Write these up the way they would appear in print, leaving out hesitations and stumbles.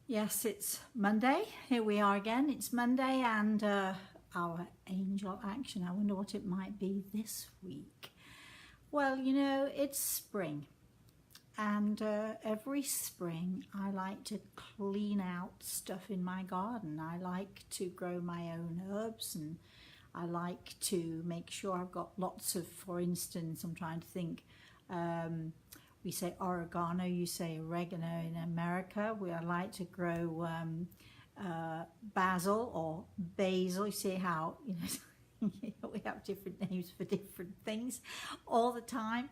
Yes, it's Monday. Here we are again. It's Monday and our angel action. I wonder what it might be this week. Well, it's spring. And every spring I like to clean out stuff in my garden. I like to grow my own herbs and I like to make sure I've got lots of, for instance, I'm trying to think, we say oregano, you say oregano in America. I like to grow basil or basil. You see how we have different names for different things all the time.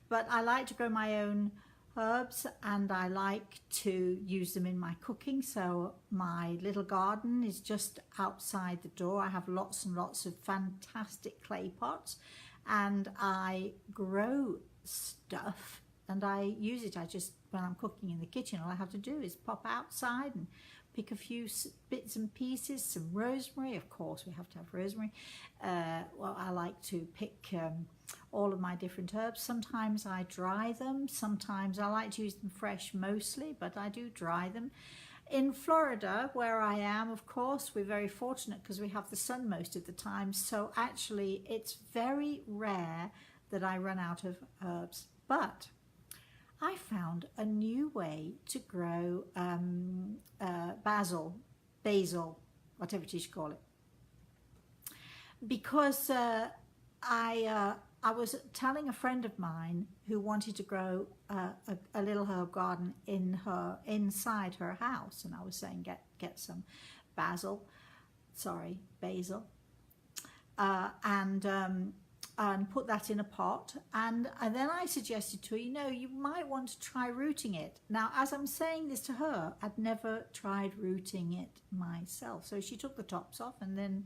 But I like to grow my own herbs and I like to use them in my cooking. So my little garden is just outside the door. I have lots and lots of fantastic clay pots and I grow stuff and I use it. When I'm cooking in the kitchen, all I have to do is pop outside and pick a few bits and pieces, some rosemary. Of course, we have to have rosemary. I like to pick all of my different herbs. Sometimes I dry them. Sometimes I like to use them fresh mostly, but I do dry them. In Florida, where I am, of course, we're very fortunate because we have the sun most of the time. So actually, it's very rare that I run out of herbs. But I found a new way to grow basil, whatever it is you call it. Because I was telling a friend of mine who wanted to grow a little herb garden inside her house, and I was saying get some basil, and put that in a pot, and then I suggested to her, you might want to try rooting it. Now, as I'm saying this to her, I'd never tried rooting it myself. So she took the tops off and then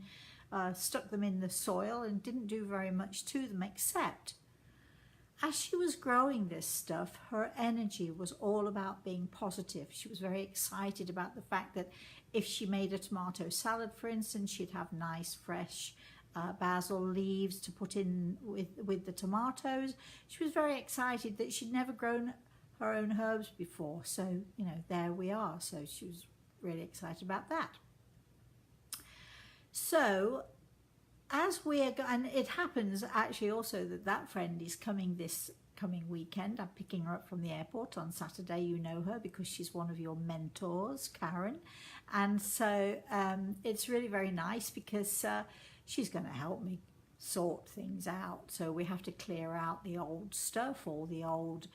stuck them in the soil and didn't do very much to them, except as she was growing this stuff, her energy was all about being positive. She was very excited about the fact that if she made a tomato salad, for instance, she'd have nice, fresh basil leaves to put in with the tomatoes. She was very excited that she'd never grown her own herbs before. So, there we are. So she was really excited about that. So as and it happens actually also that friend is coming this coming weekend. I'm picking her up from the airport on Saturday. You know her because she's one of your mentors, Karen. And so it's really very nice because she's going to help me sort things out. So we have to clear out the old stuff, all the old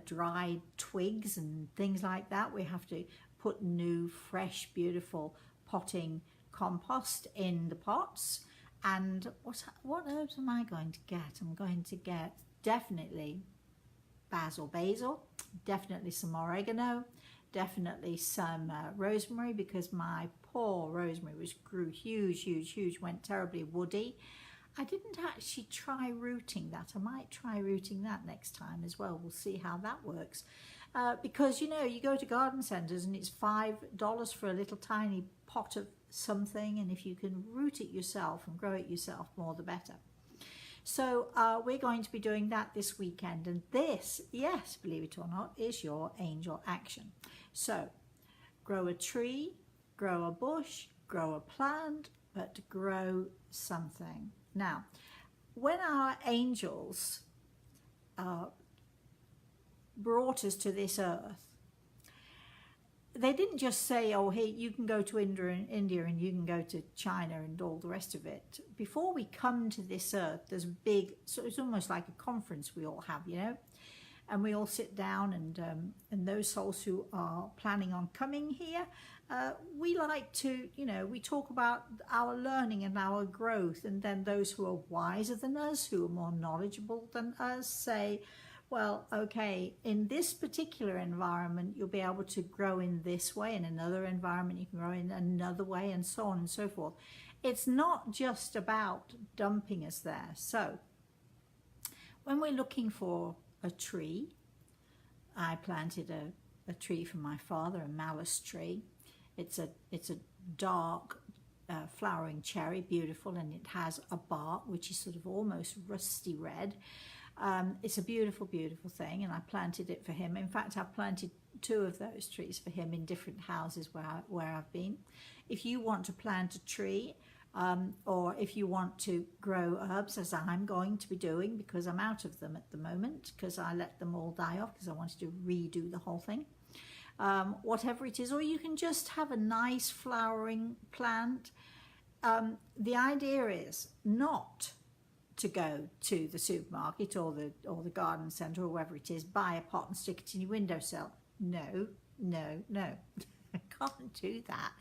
dried twigs and things like that. We have to put new, fresh, beautiful potting compost in the pots. And what herbs am I going to get? I'm going to get definitely basil, definitely some oregano, definitely some rosemary, because my poor rosemary grew huge, went terribly woody. I didn't actually try rooting that. I might try rooting that next time as well. We'll see how that works. Because you go to garden centres and it's $5 for a little tiny pot of something, and if you can root it yourself and grow it yourself, more the better. So we're going to be doing that this weekend, and this, yes, believe it or not, is your angel action. So grow a tree, grow a bush, grow a plant, but grow something. Now, when our angels brought us to this earth, they didn't just say, oh, hey, you can go to India and you can go to China and all the rest of it. Before we come to this earth, there's a big, so it's almost like a conference we all have, and we all sit down, and those souls who are planning on coming here, we like to, we talk about our learning and our growth, and then those who are wiser than us, who are more knowledgeable than us, say, well, okay, in this particular environment, you'll be able to grow in this way. In another environment, you can grow in another way, and so on and so forth. It's not just about dumping us there. So when we're looking for a tree, I planted a tree for my father, a malus tree. It's a dark flowering cherry, beautiful, and it has a bark which is sort of almost rusty red. It's a beautiful, beautiful thing, and I planted it for him. In fact, I've planted two of those trees for him in different houses where I've been. If you want to plant a tree, or if you want to grow herbs, as I'm going to be doing, because I'm out of them at the moment, because I let them all die off because I wanted to redo the whole thing. Whatever it is, or you can just have a nice flowering plant. The idea is not to go to the supermarket or the garden centre or wherever it is, buy a pot and stick it in your windowsill. No, no, no. I can't do that.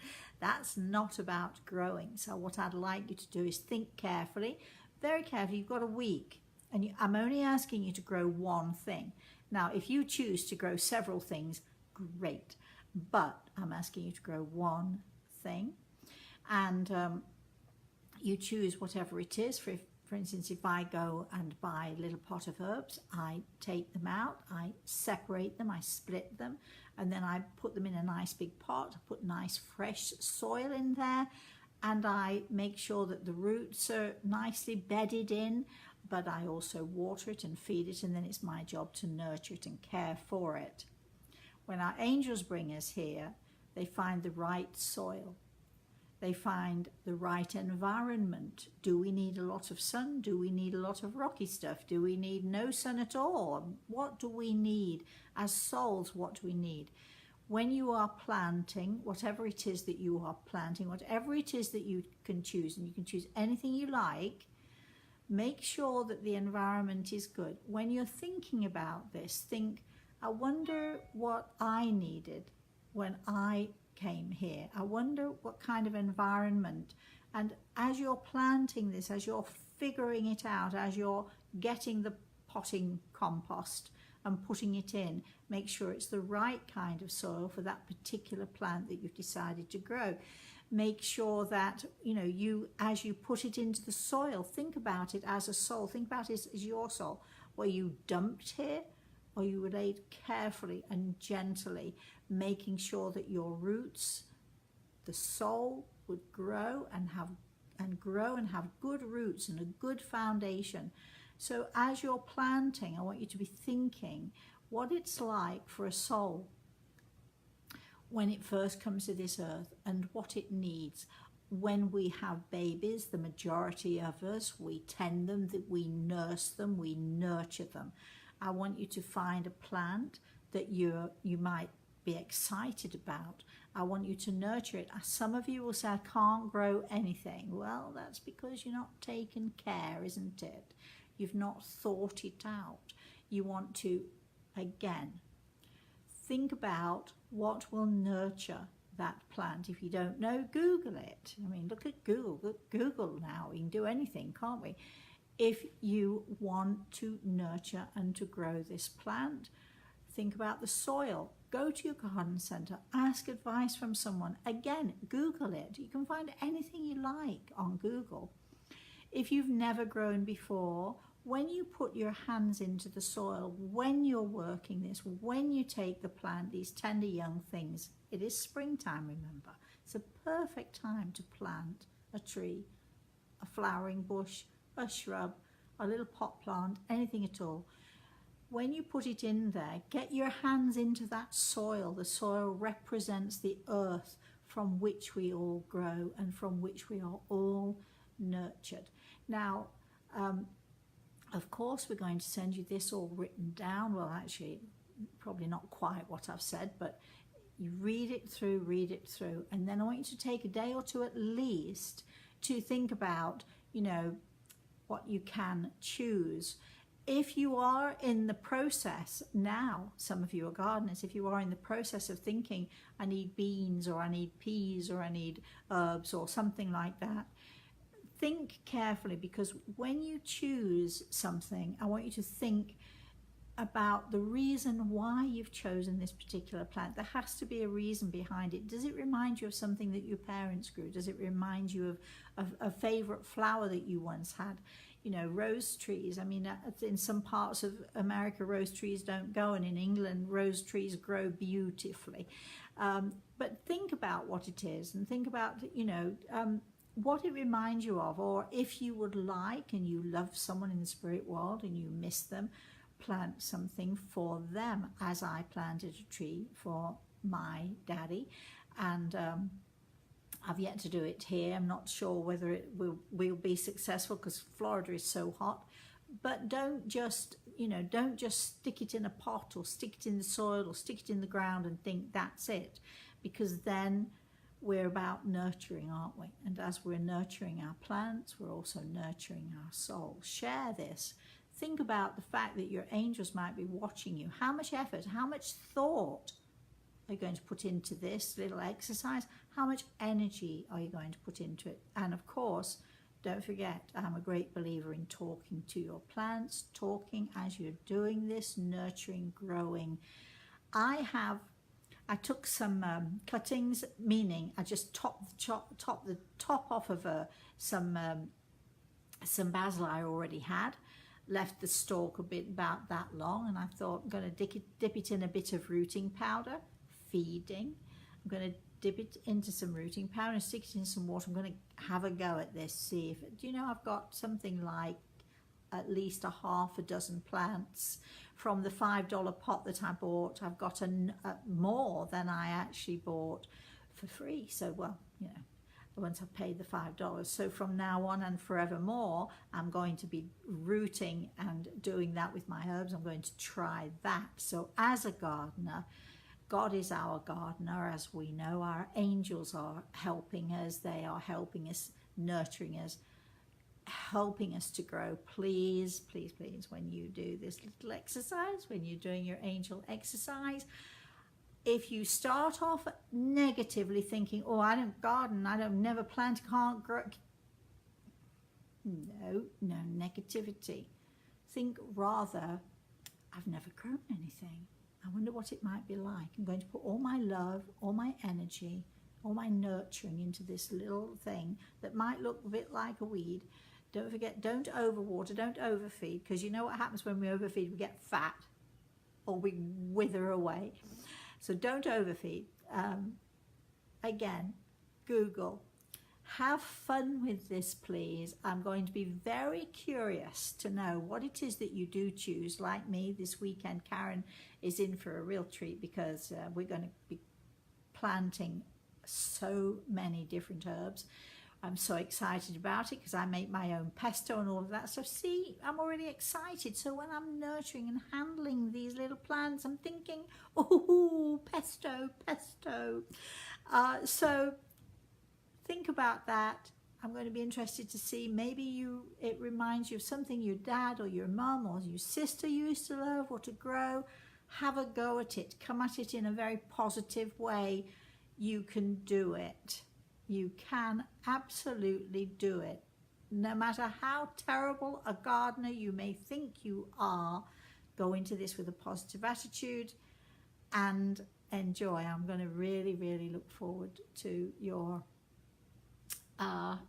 That's not about growing. So what I'd like you to do is think carefully, very carefully. You've got a week, and I'm only asking you to grow one thing. Now, if you choose to grow several things, great. But I'm asking you to grow one thing, and you choose whatever it is. For instance, if I go and buy a little pot of herbs, I take them out, I separate them, I split them, and then I put them in a nice big pot. I put nice fresh soil in there, and I make sure that the roots are nicely bedded in, but I also water it and feed it, and then it's my job to nurture it and care for it. When our angels bring us here, they find the right soil. They find the right environment. Do we need a lot of sun? Do we need a lot of rocky stuff? Do we need no sun at all? What do we need? As souls, what do we need? When you are planting, whatever it is that you are planting, whatever it is that you can choose, and you can choose anything you like, make sure that the environment is good. When you're thinking about this, think, I wonder what I needed when I came here. I wonder what kind of environment. And as you're planting this, as you're figuring it out, as you're getting the potting compost and putting it in, make sure it's the right kind of soil for that particular plant that you've decided to grow. Make sure that, as you put it into the soil, think about it as a soul. Think about it as your soul. Were you dumped here, or you were laid carefully and gently, making sure that your roots, the soul, would grow and have good roots and a good foundation. So as you're planting, I want you to be thinking what it's like for a soul when it first comes to this earth, and what it needs. When we have babies, the majority of us, we tend them, we nurse them, we nurture them. I want you to find a plant that you might be excited about. I want you to nurture it. Some of you will say, I can't grow anything. Well, that's because you're not taking care, isn't it? You've not thought it out. You want to, again, think about what will nurture that plant. If you don't know, Google it. I mean, look at Google. Look, Google now. We can do anything, can't we? If you want to nurture and to grow this plant, think about the soil. Go to your garden centre, ask advice from someone. Again, Google it. You can find anything you like on Google. If you've never grown before, when you put your hands into the soil, when you're working this, when you take the plant, these tender young things, it is springtime, remember. It's a perfect time to plant a tree, a flowering bush, a shrub, a little pot plant, anything at all. When you put it in there, get your hands into that soil. The soil represents the earth from which we all grow and from which we are all nurtured. Now, of course, we're going to send you this all written down. Well, actually, probably not quite what I've said, but you read it through, and then I want you to take a day or two at least to think about, what you can choose. If you are in the process now, some of you are gardeners, if you are in the process of thinking, I need beans, or I need peas, or I need herbs, or something like that, think carefully, because when you choose something, I want you to think about the reason why you've chosen this particular plant. There has to be a reason behind it. Does it remind you of something that your parents grew? Does it remind you of a favorite flower that you once had? Rose trees. I mean, in some parts of America, rose trees don't go, and in England, rose trees grow beautifully. But think about what it is, and think about, what it reminds you of, or if you would like and you love someone in the spirit world and you miss them, plant something for them, as I planted a tree for my daddy. And I've yet to do it here. I'm not sure whether it will be successful because Florida is so hot. But don't just stick it in a pot or stick it in the soil or stick it in the ground and think that's it, because then we're about nurturing, aren't we? And as we're nurturing our plants, we're also nurturing our soul. Share this. Think about the fact that your angels might be watching you. How much effort, how much thought are you going to put into this little exercise? How much energy are you going to put into it? And of course, don't forget, I'm a great believer in talking to your plants, talking as you're doing this, nurturing, growing. I took some cuttings, meaning I just top the top off of some basil I already had, left the stalk a bit about that long, and I thought I'm going to dip it in a bit of rooting powder, feeding. I'm going to dip it into some rooting powder and stick it in some water. I'm going to have a go at this, see if, do you know, I've got something like at least a half a dozen plants from the $5 pot that I bought. I've got more than I actually bought for free. So, well, you know, once I've paid the $5. So from now on and forevermore, I'm going to be rooting and doing that with my herbs. I'm going to try that. So as a gardener, God is our gardener, as we know. Our angels are helping us. They are helping us, nurturing us, helping us to grow. Please, please, please, when you do this little exercise, when you're doing your angel exercise, if you start off negatively thinking, oh, I don't garden, I don't never plant, can't grow. No negativity. Think rather, I've never grown anything. I wonder what it might be like. I'm going to put all my love, all my energy, all my nurturing into this little thing that might look a bit like a weed. Don't forget, don't overwater, don't overfeed, because you know what happens when we overfeed? We get fat or we wither away. So don't overfeed. Again, Google. Have fun with this, please. I'm going to be very curious to know what it is that you do choose. Like me, this weekend, Karen is in for a real treat because we're going to be planting so many different herbs. I'm so excited about it because I make my own pesto and all of that. So see, I'm already excited. So when I'm nurturing and handling these little plants, I'm thinking, oh, pesto. So think about that. I'm going to be interested to see, maybe it reminds you of something your dad or your mum or your sister used to love or to grow. Have a go at it. Come at it in a very positive way. You can do it. You can absolutely do it. No matter how terrible a gardener you may think you are, go into this with a positive attitude and enjoy. I'm going to really, really look forward to your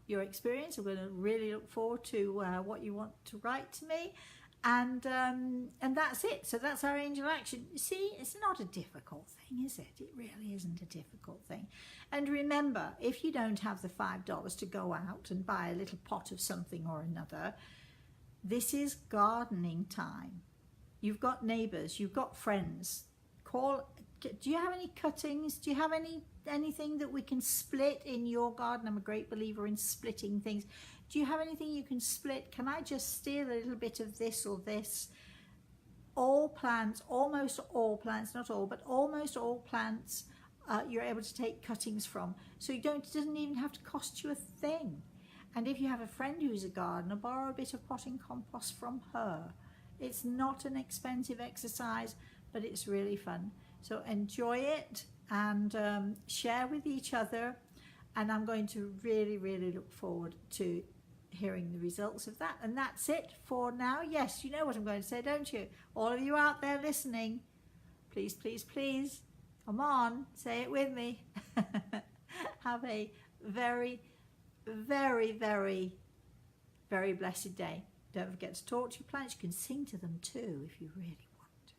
experience. I'm going to really look forward to what you want to write to me, and that's it. So that's our angel action. See, it's not a difficult thing, is it? It really isn't a difficult thing. And remember, if you don't have the $5 to go out and buy a little pot of something or another, this is gardening time. You've got neighbors, you've got friends. Do you have any cuttings? Do you have anything that we can split in your garden? I'm a great believer in splitting things. Do you have anything you can split? Can I just steal a little bit of this or this? All plants, almost all plants, not all, but almost all plants, you're able to take cuttings from. So it doesn't even have to cost you a thing. And if you have a friend who's a gardener, borrow a bit of potting compost from her. It's not an expensive exercise, but it's really fun. So enjoy it and share with each other. And I'm going to really, really look forward to hearing the results of that. And that's it for now. Yes, you know what I'm going to say, don't you? All of you out there listening, please, please, please, come on, say it with me. Have a very, very, very, very blessed day. Don't forget to talk to your plants. You can sing to them too if you really want to.